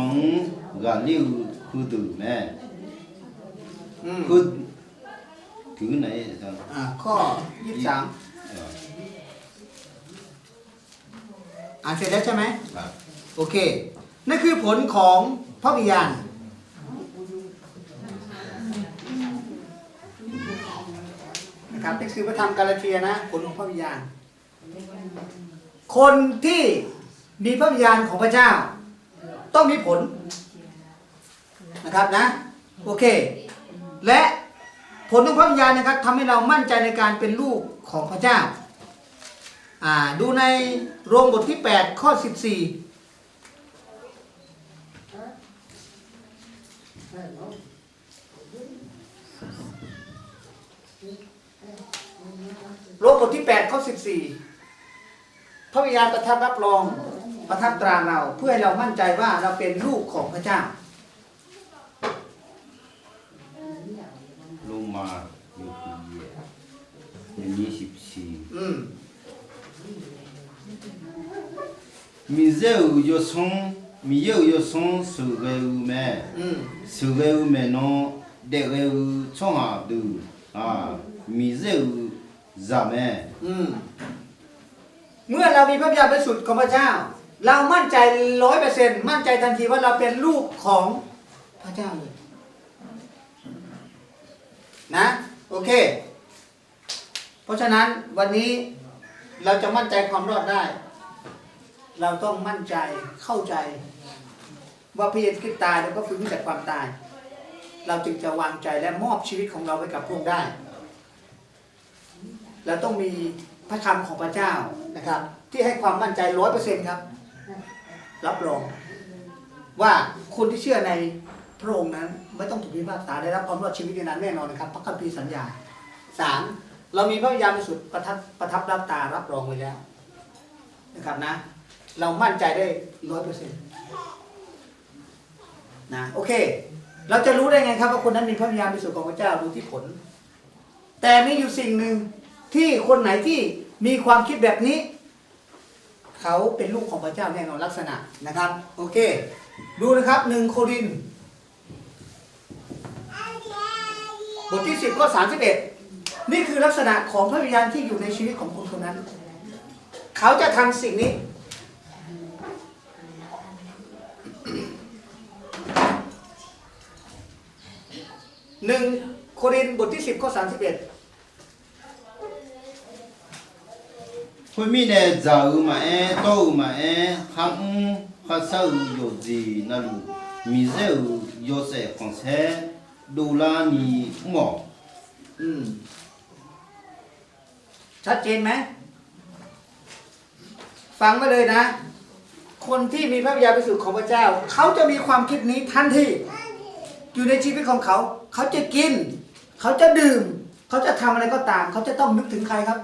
ga liu khu du me khu cứ này sao ข้อ 23 อ่านเสร็จแล้วใช่ไหม à โอเค นั่นคือผลของพระวิญญาณนะครับนี่คือพระธรรมกาลาเทียนะผลของพระวิญญาณ คนที่มีพระวิญญาณของพระเจ้า ต้องมีผลนะครับนะโอเค และผลของพระวิญญาณนะครับทำให้เรามั่นใจในการเป็นลูกของพระเจ้าดูในโรมบทที่ 8 ข้อ 14 โรมบทที่ 8 ข้อ 14 พระวิญญาณประทับรับรองประทับตราเราเพื่อให้เรามั่นใจว่าเราเป็นลูกของพระเจ้า Roma nhiều khi มีเจ้าอยู่สงมีเยอะอยู่สงสุเกอุแม่สุเกอุแม่น้องเด็กเอวช่องหาดูมีเจ้าจ่าแม่ เมื่อเรามีพระวิญญาณบริสุทธิ์ของพระเจ้า เรามั่นใจ 100% มั่นใจทันทีว่าเราเป็นลูกของพระเจ้าเลยนะโอเค เพราะฉะนั้นวันนี้เราจะมั่นใจความรอดได้ เราต้องมั่นใจเข้าใจว่าพระเยซูคริสต์ตายแล้วก็ฟื้นขึ้นจากความตาย เราจึงจะวางใจและมอบชีวิตของเราไว้กับพระองค์ได้เราต้องมีพระคำของพระเจ้านะครับ ที่ให้ความมั่นใจ 100% ครับ รับรองว่าคนที่เชื่อในพระองค์นั้นไม่ต้องถูกพิพากษาได้รับความรอดชีวิตในนั้นแน่นอนนะครับพระคัมภีร์สัญญา 3. เรามีพระวิญญาณบริสุทธิ์ประทับรับตารับรองไว้แล้วนะครับนะเรามั่นใจได้ 100% นะโอเค เราจะรู้ได้ไงครับว่าคนนั้นมีพระวิญญาณบริสุทธิ์ของพระเจ้าดูที่ผล แต่มีอยู่สิ่งหนึ่งที่คนไหนที่มีความคิดแบบนี้ เขาเป็นลูกของพระเจ้าแน่นอนลักษณะนะครับโอเคดูนะครับ1 โครินธ์บทที่ 10 ข้อ 31นี่คือลักษณะของพระวิญญาณที่อยู่ในชีวิตของคนคนนั้นเขาจะทำสิ่งนี้1 โครินธ์บทที่ 10 ข้อ 31คนมีเนี่ยจ่ามาโตมาข้างข้าเศร้าอยู่ดีนั่นมีเจ้าอยู่เสกของเสดูลานีหมอชัดเจนไหมฟังไว้เลยนะคนที่มีพระวิญญาณบริสุทธิ์ของพระเจ้าเขาจะมีความคิดนี้ทันทีอยู่ในชีวิตของเขาเขาจะกินเขาจะดื่มเขาจะทำอะไรก็ตามเขาจะต้องนึกถึงใครครับ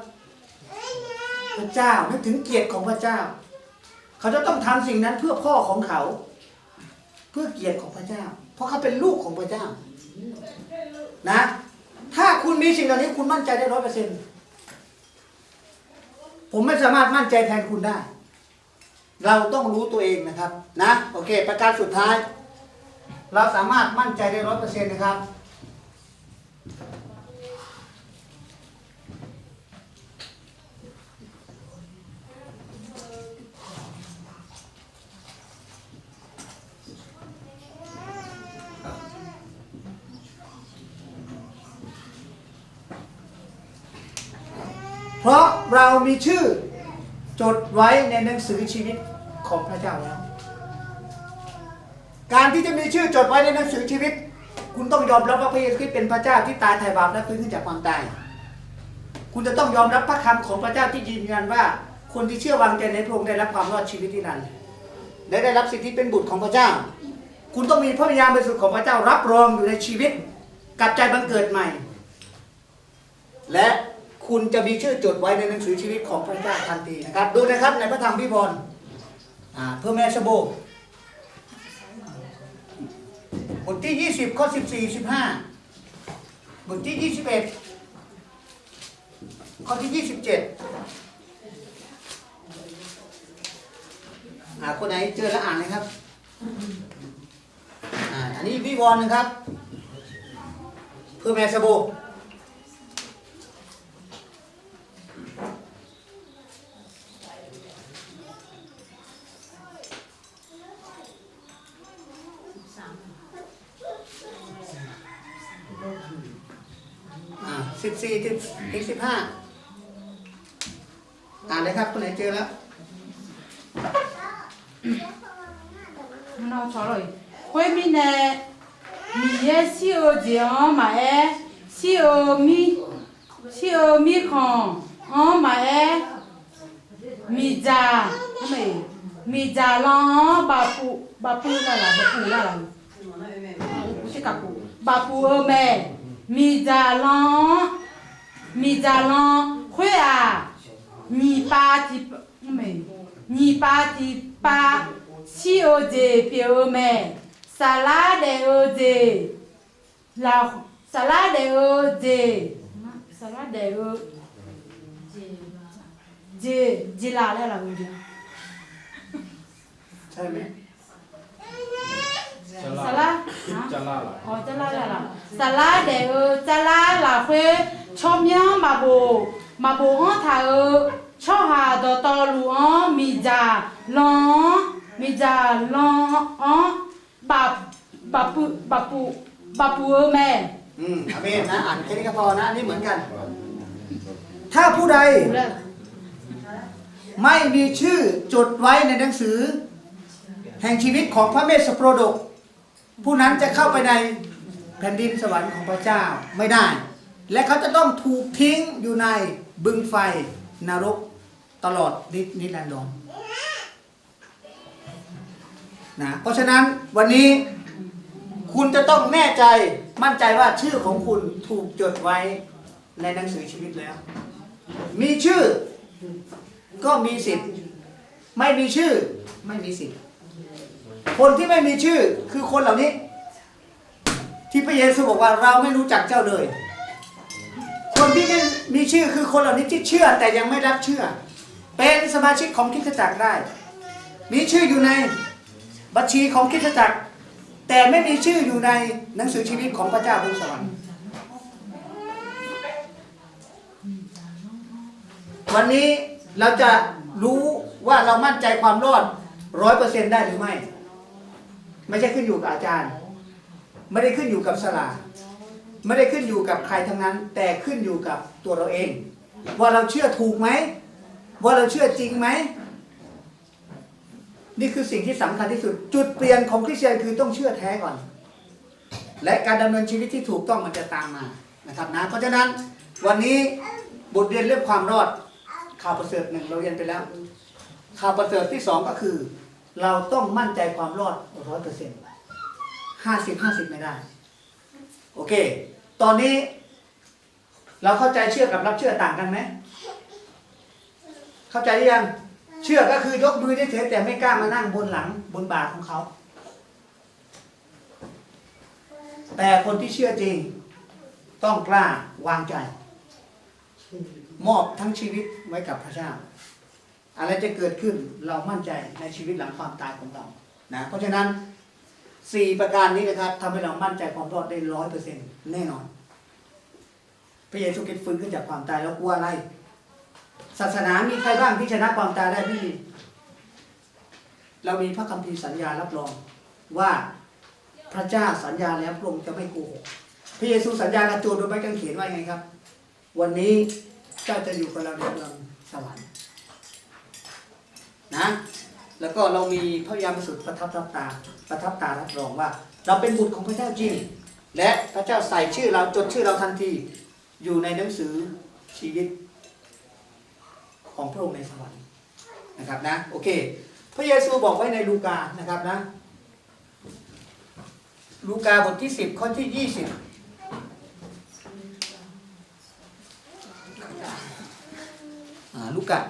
พระเจ้านึกถึงเกียรติของพระเจ้าเขาจะต้องทำสิ่งนั้นเพื่อพ่อของเขาเพื่อเกียรติของพระเจ้าเพราะเขาเป็นลูกของพระเจ้านะถ้าคุณมีสิ่งเหล่านี้คุณมั่นใจได้ 100%ผมไม่สามารถมั่นใจแทนคุณได้เราต้องรู้ตัวเองนะครับนะโอเคประการสุดท้ายเราสามารถมั่นใจได้ 100% นะครับเพราะเรามีชื่อจดไว้ในหนังสือชีวิตของพระเจ้าแล้วการที่จะมีชื่อจดไว้ในหนังสือชีวิตคุณต้องยอมรับว่าพระเยซูคริสต์เป็นพระเจ้าที่ตายไถ่บาปและฟื้นขึ้นจากความตายคุณจะต้องยอมรับพระคำของพระเจ้าที่ยืนยันว่าคนที่เชื่อวางใจในพระองค์ได้รับความรอดชีวิตที่นั้นและได้รับสิทธิเป็นบุตรของพระเจ้าคุณต้องมีพระวิญญาณบริสุทธิ์ของพระเจ้ารับรองอยู่ในชีวิตกับใจบังเกิดใหม่และคุณจะมีชื่อจดไว้ในหนังสือชีวิตของพระเจ้าทันทีนะครับดูนะครับในพระธรรมพิพรเพื่อแม่ชโบบทที่20ข้อ14 15บทที่21ข้อที่27คนไหนเจอแล้วอ่านเลยครับอันนี้วิวรณ์นะครับเพื่อแม่ชโบ 14ถึง15อ่านเลยครับคนไหนเจอแล้ว nó cho rồi quay mi nè mi ye siêu dion mà e siêu mi con mà e mi già mày mi già lo bà pu là cái cặp pu bà pu mẹ mi già lo khuya à mi ba thì mày mi ba thì ba si ô dê biểu mẹ salade ô dê là salade ô dê dê là gì ใช่ไหม salad จะล่าล่ะ salade ô salad là khuê chom nhang mà bố họ thà cho hà đồ to lú mi già long bà puแม่ อาเมนนะอ่านแค่นี้ก็พอนะอันนี่เหมือนกัน ถ้าผู้ใดไม่มีชื่อจดไว้ในหนังสือ แห่งชีวิตของพระเมสสโปรดกผู้นั้นจะเข้าไปในแผ่นดินสวรรค์ของพระเจ้าไม่ได้ และเขาจะต้องถูกทิ้งอยู่ในบึงไฟนรกตลอดนิรันดรนะเพราะฉะนั้นวันนี้คุณจะต้องแน่ใจมั่นใจว่าชื่อของคุณถูกจดไว้ในหนังสือชีวิตแล้ว มีชื่อก็มีสิทธิ์ไม่มีชื่อไม่มีสิทธิ์คนที่ไม่มีชื่อคือคนเหล่านี้ที่พระเยซูบอกว่าเราไม่รู้จักเจ้าเลยคนที่ไม่มีชื่อคือคนเหล่านี้ที่เชื่อแต่ยังไม่รับเชื่อเป็นสมาชิกของคริสตจักรได้ มีชื่ออยู่ในบัญชีของคริสตจักรแต่ไม่มีชื่ออยู่ในหนังสือชีวิตของพระเจ้าบนสวรรค์วันนี้เราจะรู้ว่าเรามั่นใจความรอด 100% ได้หรือไม่ไม่ใช่ขึ้นอยู่กับอาจารย์ไม่ได้ขึ้นอยู่กับศาลาไม่ได้ขึ้นอยู่กับใครทั้งนั้นแต่ขึ้นอยู่กับตัวเราเองว่าเราเชื่อถูกไหมว่าเราเชื่อจริงไหมนี่คือสิ่งที่สำคัญที่สุดจุดเปลี่ยนของคริสเตียนคือต้องเชื่อแท้ก่อนและการดำเนินชีวิตที่ถูกต้องมันจะตามมานะครับนะเพราะฉะนั้นวันนี้บทเรียนเรื่องความรอดข่าวประเสริฐหนึ่งเราเรียนไปแล้วข่าวประเสริฐที่สองก็คือเราต้องมั่นใจความรอด 100% 50-50 ไม่ได้โอเคตอนนี้เราเข้าใจเชื่อกับรับเชื่อต่างกันไหมเข้าใจหรือยังเชื่อก็คือยกมือเฉยๆแต่ไม่กล้ามานั่งบนหลังบนบ่าของเขาแต่คนที่เชื่อจริงต้องกล้าวางใจมอบทั้งชีวิตไว้กับพระเจ้าอะไรจะเกิดขึ้นเรามั่นใจในชีวิตหลังความตายของเรานะเพราะฉะนั้น4ประการนี้นะครับทำให้เรามั่นใจความรอดได้ 100% แน่นอนพระเยซูคริสต์ฟื้นขึ้นจากความตายแล้วกลัวอะไรศาสนามีใครบ้างที่ชนะความตายได้พี่เรามีพระคัมภีร์สัญญารับรองว่าพระเจ้าสัญญาแล้วพระองค์จะไม่โกหกพระเยซูสัญญากับโจรโดยไม้กางเขนว่าไงครับวันนี้เจ้าจะอยู่กับเราในเมืองสวรรค์นะแล้วก็เรามีพระยาบริสุทธิ์ประทับตารับรองว่าเราเป็นบุตรของพระเจ้าจริงและพระเจ้าใส่ชื่อเราจดชื่อเราทันทีอยู่ในหนังสือชีวิตของพระองค์ในสวรรค์นะครับนะโอเคพระเยซูบอกไว้ในลูกานะครับนะลูกาบทที่10ข้อที่20ลูกา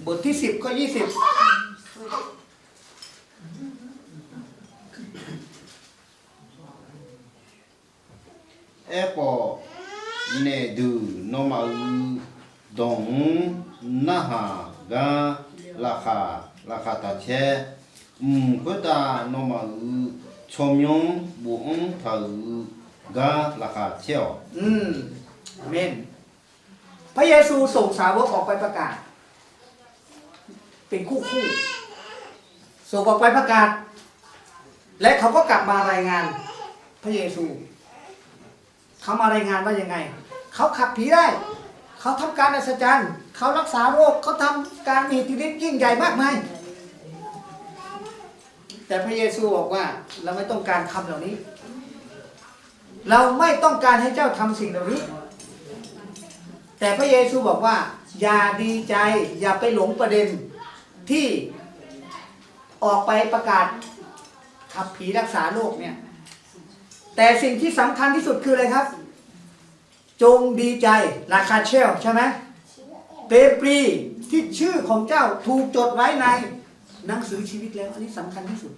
บทที่10ข้อ20เอปอเนดูโนมาดงนะฮะการาคาตาเชก็ตาโนมาชมยงบุงทาการาคาเชียวอาเมนพระเยซูส่งสาวกออกไปประกาศเป็นคู่ส่งออกไปประกาศและเขาก็กลับมารายงานพระเยซู เขามารายงานว่ายังไงเขาขับผีได้เขาทำการอัศจรรย์เขารักษาโรคเขาทำการมีอิทธิฤทธิ์ยิ่งใหญ่มากมายแต่พระเยซูบอกว่าเราไม่ต้องการคำเหล่านี้เราไม่ต้องการให้เจ้าทำสิ่งเหล่านี้แต่พระเยซูบอกว่าอย่าดีใจอย่าไปหลงประเด็นที่ออกไปประกาศขับผีรักษาโรคเนี่ยแต่สิ่งที่สำคัญที่สุดคืออะไรครับจงดีใจราคาเชลใช่ไหมเปปรีที่ชื่อของเจ้าถูกจดไว้ในหนังสือชีวิตแล้วอันนี้สำคัญที่สุด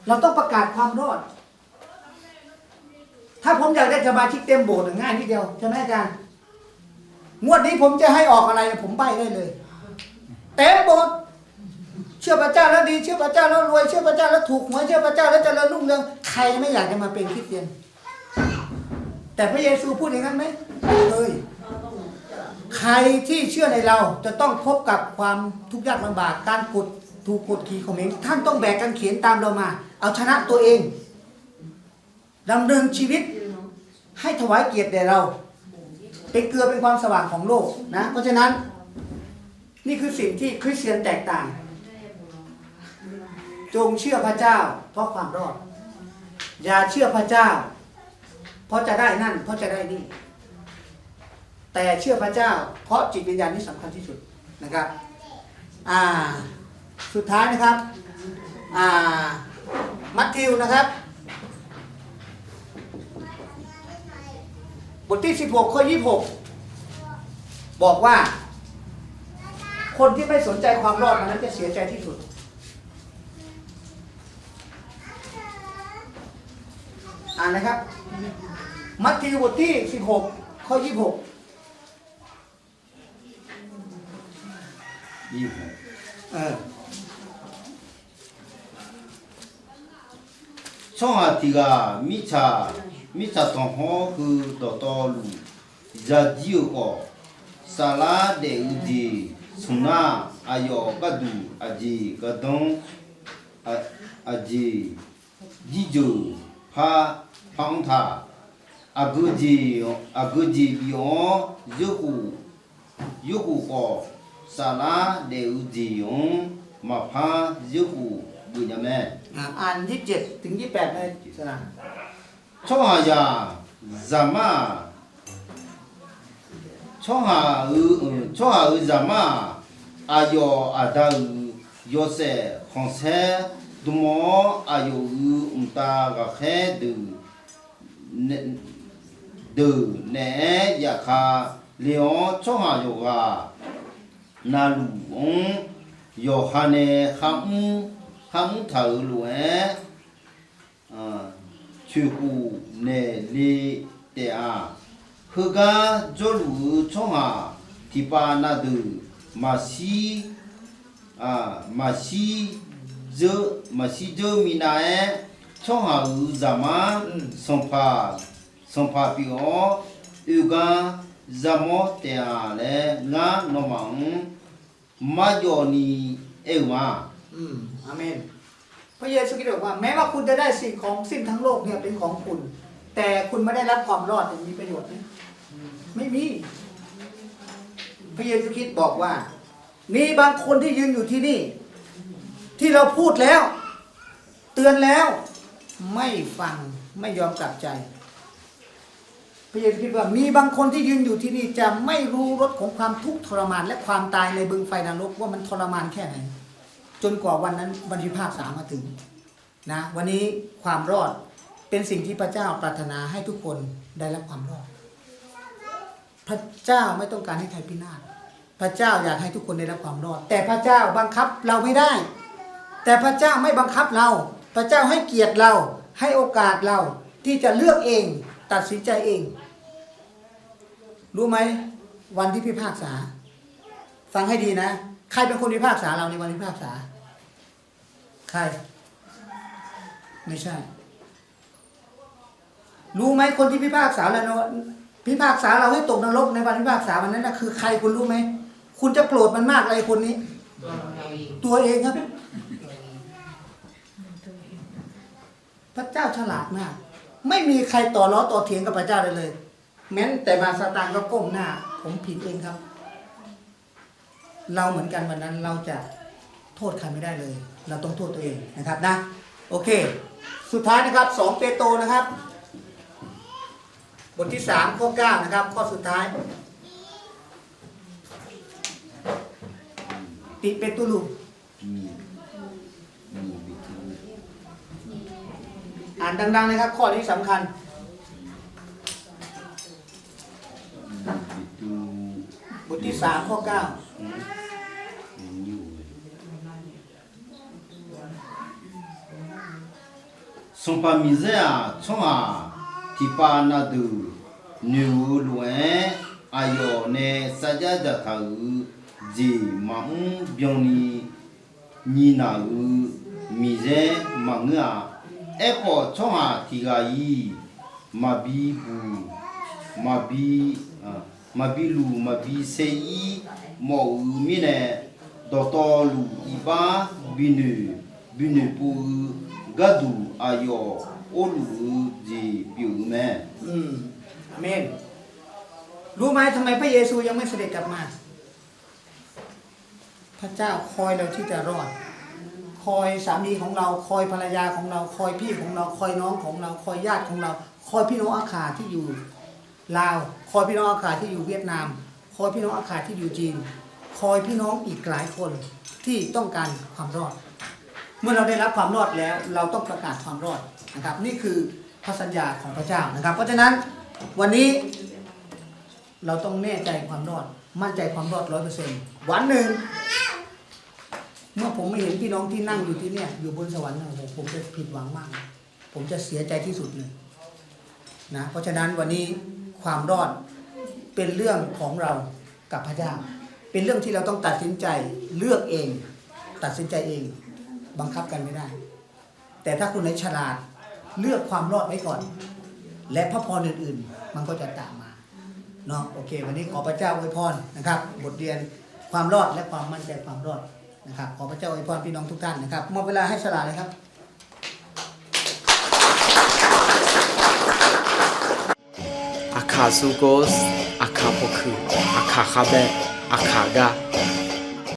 เราต้องประกาศความรอดถ้าผมอยากได้สมาชิกเต็มโบสถ์ง่ายนิดเดียวใช่ไหมอาจารย์งวดนี้ผมจะให้ออกอะไรผมใบ้ได้เลยเต็มโบสถ์เชื่อพระเจ้าแล้วดีเชื่อพระเจ้าแล้วรวยเชื่อพระเจ้าแล้วถูกหวยเชื่อพระเจ้าแล้วเจริญรุ่งเรืองใครไม่อยากจะมาเป็นคริสเตียนแต่พระเยซูพูดอย่างนั้นไหมไม่เลยใครที่เชื่อในเราจะต้องพบกับความทุกข์ยากลำบากการถูกกดขี่ข่มเหงท่านต้องแบกกางเขนตามเรามาเอาชนะตัวเองดำเนินชีวิตให้ถวายเกียรติแด่เราเป็นเกลือเป็นความสว่างของโลกนะเพราะฉะนั้นนี่คือสิ่งที่คริสเตียนแตกต่างจงเชื่อพระเจ้าเพราะความรอดอย่าเชื่อพระเจ้าเพราะจะได้นั่นเพราะจะได้นี่แต่เชื่อพระเจ้าเพราะจิตวิญญาณนี่สำคัญที่สุดนะครับสุดท้ายนะครับมัทธิวนะครับบทที่16ข้อ26บอกว่าคนที่ไม่สนใจความรอดนั้นจะเสียใจที่สุดอ่านนะครับมัทธิวบทที่16ข้อ26ช่องอาทิกามิชาตองฮอคือตอลูจาจิโอก็ซาลาเดอุดีสุนาอายอกะดูอาจีกะดงอาจีจิจูพาพังทาอากุจีบิโอยุกุก็ซาลาเดอุดียงมาพายุกุบุญยาแม่อ่าน27ถึง28ในสนามช่องหายาจามาช่องหาจามาอายออาดาโยเซของเซดุโมอายุอุมตากะแค่ดูเนยาคาเลียงช่องหาโยกานาลูองโยฮาเนคัมถาลุเอชูกูเนลีเตอาคือการจลูช่องหาที่ปานาดูมาซีเจอมีนาเอช่องหาจามาสมภาปิโออุกาจามอเตอาเลงานมังมาโยนีเอวมาอาเมนพระเยซูคริสต์บอกว่าแม้ว่าคุณจะได้สิ่งของสิ้นทั้งโลกเนี่ยเป็นของคุณแต่คุณไม่ได้รับความรอดมีประโยชน์ไหมไม่มีพระเยซูคริสต์บอกว่ามีบางคนที่ยืนอยู่ที่นี่ที่เราพูดแล้วเตือนแล้วไม่ฟังไม่ยอมกลับใจพระเยซูคริสต์ว่ามีบางคนที่ยืนอยู่ที่นี่จะไม่รู้รสของความทุกข์ทรมานและความตายในบึงไฟนรกว่ามันทรมานแค่ไหนจนกว่าวันนั้นวันพิพากษามาถึงนะวันนี้ความรอดเป็นสิ่งที่พระเจ้าปรารถนาให้ทุกคนได้รับความรอดพระเจ้าไม่ต้องการให้ใครพินาศพระเจ้าอยากให้ทุกคนได้รับความรอดแต่พระเจ้าบังคับเราไม่ได้แต่พระเจ้าไม่บังคับเราพระเจ้าให้เกียรติเราให้โอกาสเราที่จะเลือกเองตัดสินใจเองรู้ไหมวันที่พิพากษาฟังให้ดีนะใครเป็นคนพิพากษาเราในวันพิพากษาใครไม่ใช่รู้ไหมคนที่พิพากษาเราให้ตกนรกในวันพิพากษาวันนั้นนะคือใครคุณรู้ไหมคุณจะโกรธมันมากเลยคนนี้ตัวเองครับพระเจ้าฉลาดมาก ไม่มีใครต่อล้อต่อเถียงกับพระเจ้าเลย แม้แต่บาซาตานก็ก้มหน้า ผมผิดเองครับ เราเหมือนกันวันนั้นเราจะโทษใครไม่ได้เลย เราต้องโทษตัวเองนะครับนะโอเค สุดท้ายนะครับ2 เปโตรนะครับ บทที่3ข้อ9นะครับข้อสุดท้ายติเปตุลูอ่านดังๆนะครับข้อนี้สำคัญบทที่3ข้อ9son pas misère chonga tipa na du nu loin ayo ne sajada tha ji mang byong ni na misère manga epo chonga tiga yi mabi bu mabi lu mabi sei mo mi ne doto lu iba binu pu gadu ayo olu ji piu me อาเมนรู้ไหมทำไมพระเยซูยังไม่เสด็จกลับมา พระเจ้าคอยเราที่จะรอด คอยสามีของเราคอยภรรยาของเราคอยพี่ของเราคอยน้องของเราคอยญาติของเราคอยพี่น้องอาขาที่อยู่ลาวคอยพี่น้องอาขาที่อยู่เวียดนามคอยพี่น้องอาขาที่อยู่จีนคอยพี่น้องอีกหลายคนที่ต้องการความรอด เมื่อเราได้รับความรอดแล้วเราต้องประกาศความรอดนะครับนี่คือพระสัญญาของพระเจ้านะครับเพราะฉะนั้นวันนี้เราต้องแน่ใจความรอดมั่นใจความรอด 100% วันหนึ่งเมื่อผมไม่เห็นพี่น้องที่นั่งอยู่ที่เนี่ยอยู่บนสวรรค์โอ้โหผมจะผิดหวังมากผมจะเสียใจที่สุดเลยนะเพราะฉะนั้นวันนี้ความรอดเป็นเรื่องของเรากับพระเจ้าเป็นเรื่องที่เราต้องตัดสินใจเลือกเองตัดสินใจเองบังคับกันไม่ได้แต่ถ้าคุณไหนฉลาดเลือกความรอดไว้ก่อนและพระพรอื่นๆมันก็จะตามมาเนาะโอเควันนี้ขอพระเจ้าอวยพรนะครับบทเรียนความรอดและความมั่นใจความรอดนะครับขอพระเจ้าอวยพรพี่น้องทุกท่านนะครับหมดเวลาให้ฉลาดเลยครับ Akazugos, akapoku, akakabe, akaga.